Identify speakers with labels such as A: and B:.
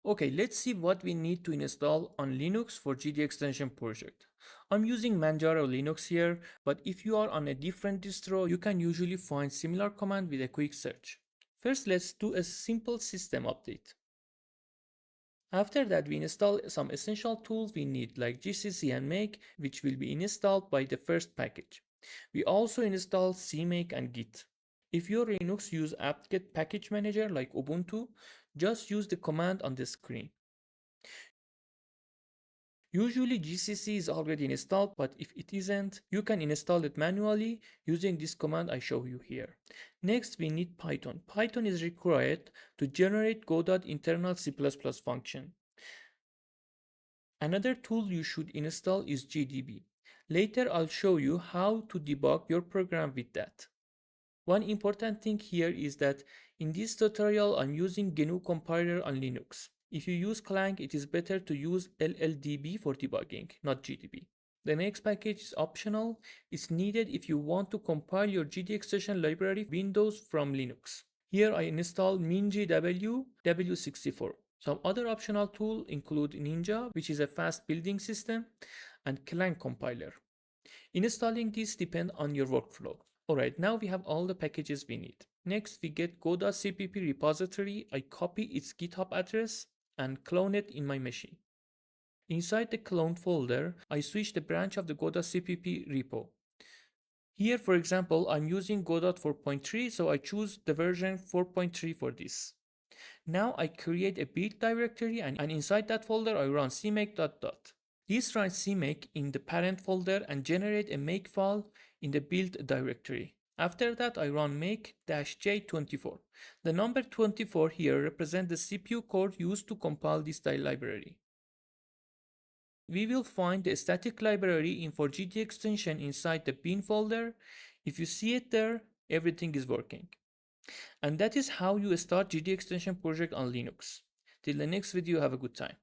A: Okay, let's see what we need to install on Linux for GDExtension project. I'm using Manjaro Linux here, but if you are on a different distro, you can usually find similar command with a quick search. First, let's do a simple system update. After that, we install some essential tools we need like GCC and make, which will be installed by the first package. We also install CMake and Git. If your Linux use apt-get package manager like Ubuntu, just use the command on the screen. Usually GCC is already installed, but if it isn't, you can install it manually using this command I show you here. Next, we need Python. Python is required to generate Godot internal C++ function. Another tool you should install is GDB. Later, I'll show you how to debug your program with that. One important thing here is that in this tutorial, I'm using GNU compiler on Linux. If you use Clang, it is better to use LLDB for debugging, not GDB. The next package is optional. It's needed if you want to compile your GDExtension library Windows from Linux. Here I install MinGW W64. Some other optional tools include Ninja, which is a fast building system, and Clang compiler. Installing these depends on your workflow. Alright, now we have all the packages we need. Next, we get go.cpp repository. I copy its GitHub address and clone it in my machine. Inside the clone folder, I switch the branch of the go.cpp repo. Here, for example, I'm using Godot 4.3, so I choose the version 4.3 for this. Now I create a build directory and inside that folder I run cmake dot. This runs cmake in the parent folder and generate a make file in the build directory. After that I run make-j24. The number 24 here represents the CPU core used to compile this library. We will find the static library in for GDExtension inside the bin folder. If you see it there, everything is working. And that is how you start GDExtension project on Linux. Till the next video, have a good time.